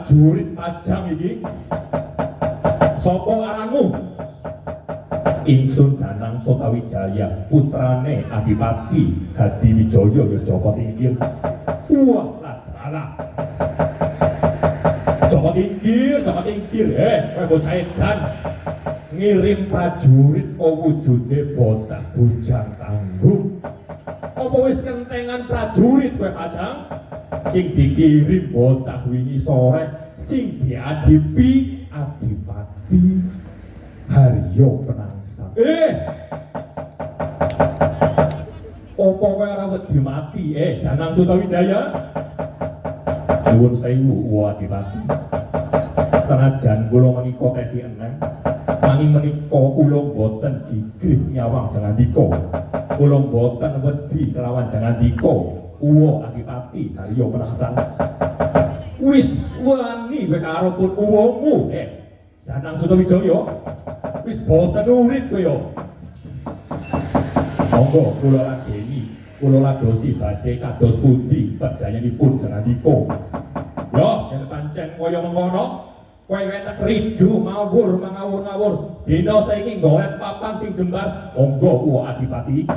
prajurit pajang iki sapa aranmu? Ingsun Danang Sotawijaya, putrane Adipati Hadiwijaya ya Joko Tingkir. Wah lah Joko Tingkir, kowe bocah edan ngirim prajurit wujude bocah bujang tangguh. Apa wis kentengan prajurit kowe pajang? Sing dikirim bocah wingi sore sing diadipi Adipati Haryo Penangsang. Apa kowe ora wedi mati Danang Sotawijaya? Nuwun sewu Adipati. Senajan kula menika tesi eneng, nanging menika kula boten gigih nyawang Jangandika. Kula boten wedi kelawan Jangandika. Adipati Haryo Penangsang. Wis wani kowe karo pun uwmu Danang Sotawijaya. Wis bosen urip kowe yo. Monggo kula ladeni, kula ladosi badhe kados pundi perjayanipun Jangandika. Yo, yen pancen kaya mengkono, kowe wetek ridu mawur mangawur-ngawur. Dina saiki golek papan sing jembar. Monggo Adipati.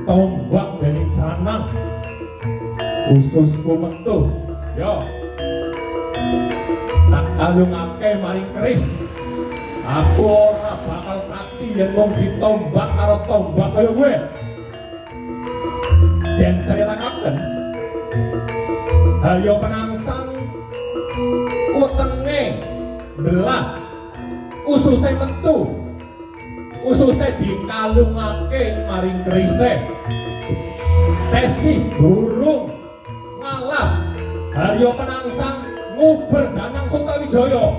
Tombak dari tanah khususku metu yo tak alungake maring keris aku ora bakal mati yen mung ditombak karo tombak kaya gue dan ceritakan hayo penangsang wetenge belah ususe metu ususe dikalungake maring kerise tesi burung ngalah haryo penangsang nguber Danang Sutawijaya.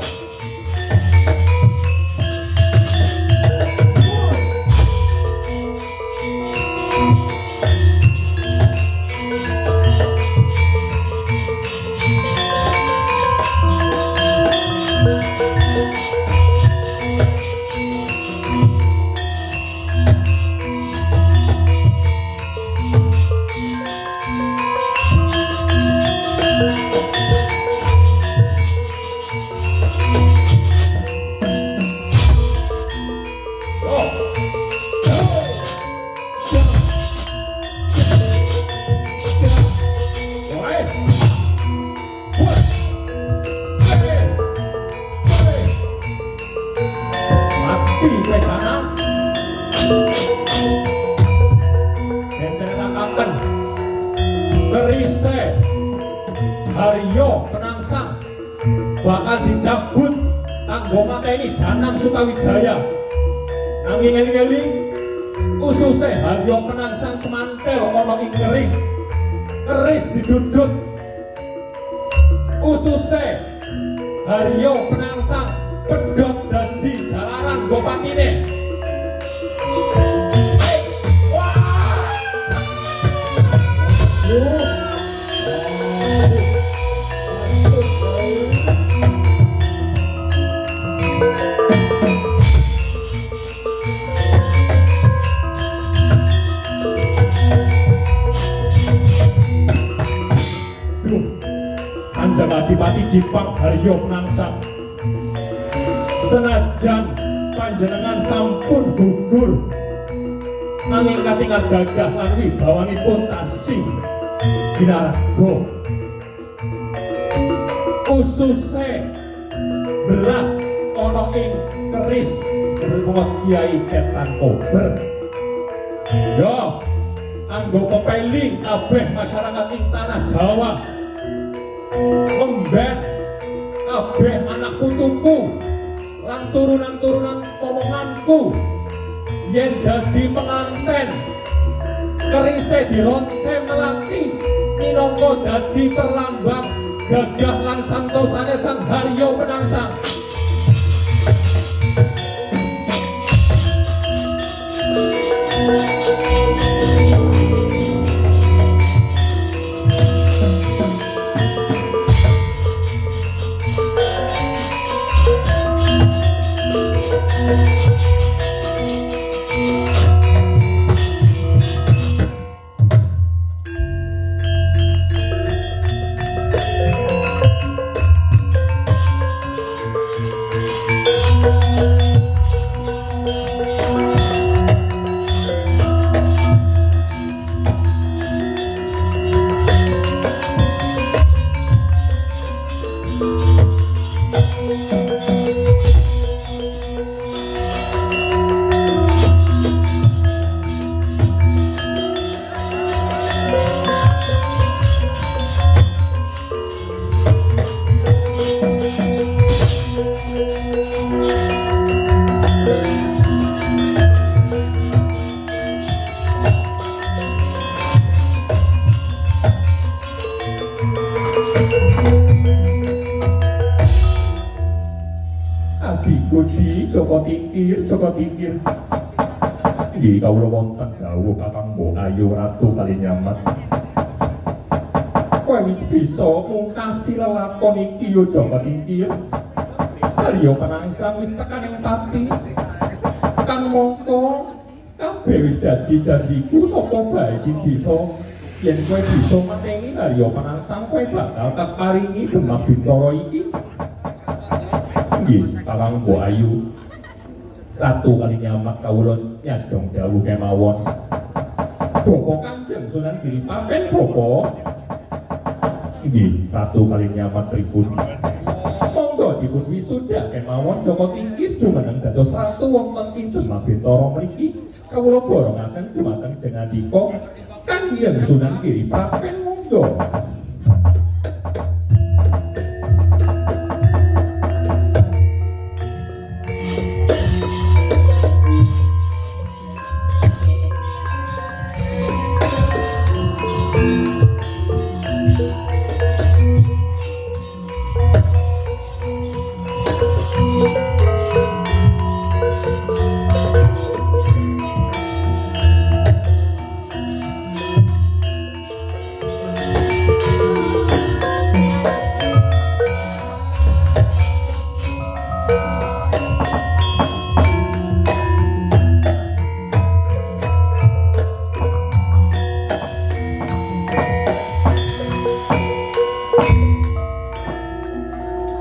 Kerise Haryo penangsang bakal dicabut kanggo mateni Danang Sutawijaya. Nanging eling-eling ususe Haryo penangsang cemantel ana ing keris. Keris didudut. Ususe Haryo penangsang pedhot dadi jalaran go patine. Wah! Kanjeng Adipati Jipang Haryo Penangsang. Senajan panjenengan sampun gugur, nanging katingal gagah lan wibawanipun tasih ginarga. Ususe berat ana ing keris Kemot Kyai Ketan Kober. Yo, anggo pepeling kabeh masyarakat ing tanah Jawa, memben kabeh anak putuku lan turunan-turunan omonganku yen dadi penganten kerise dironce melati minangka dadi perlambang gagah lan santosane Sang Haryo Penangsang. Joko tingkir nggih kawula wonten dawuh Kakang Mbok Ayu Ratu Kalinyamat. Kowe wis bisa mungkasi lelakon iki yo Joko tingkir. Haryo Penangsang wis tekan ing pati. Kang mongko kabeh wis dadi janjiku sapa bae sing bisa yen kowe bisa matengi Haryo Penangsang kowe bakal kaparingi Demang Bintara iki. Nggih Kakang Mbok Ayu Ratu Kalinyamat kawula nyadong dawuh kemawon. Bapa Kanjeng Sunan Giripaten bapa. Nggih Ratu Kalinyamat pripun? Monggo dipun wisuda kemawon Joko tingkir jumeneng dados ratu wonten ing Demang Bintara mriki. Kawula borongaken dumateng Jengadika Kanjeng Sunan Giripaten monggo.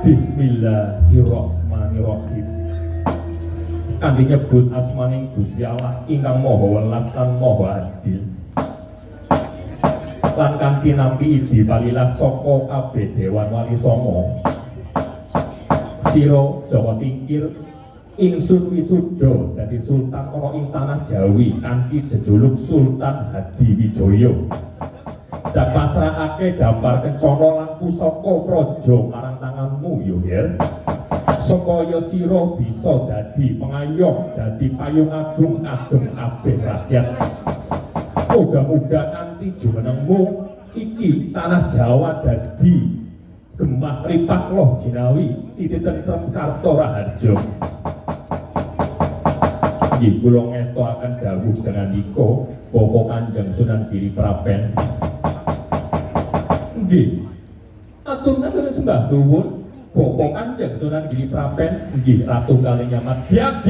Bismillahirrahmanirrahim. Kanthi nyebut asmaning Gusti Allah ingkang Maha Welas lan Maha Adil. Lan kanthi nampi idi palilah saka kabeh dewan wali songo. Sira Joko tingkir ingsun wisuda dadi sultan ana ing tanah Jawi kanthi jejuluk Sultan Hadiwijaya. Dak pasrahake dampar kencana lan pusaka praja marang tanganmu yo yer. Supaya sira bisa dadi pengayom, dadi payung agung kagem kabeh rakyat. Muga-muga kanthi jumenengmu iki tanah Jawa dadi gemah ripat loh jinawi titi tentrem karta raharja. Nggih kula ngestoaken dawuh Jengadika Bapa Kanjeng Sunan Giriprapen. Nggih atur sembah nuwun Bapa Kanjeng Sunan Giriprapen. Nggih Ratu Kalinyamat. Biak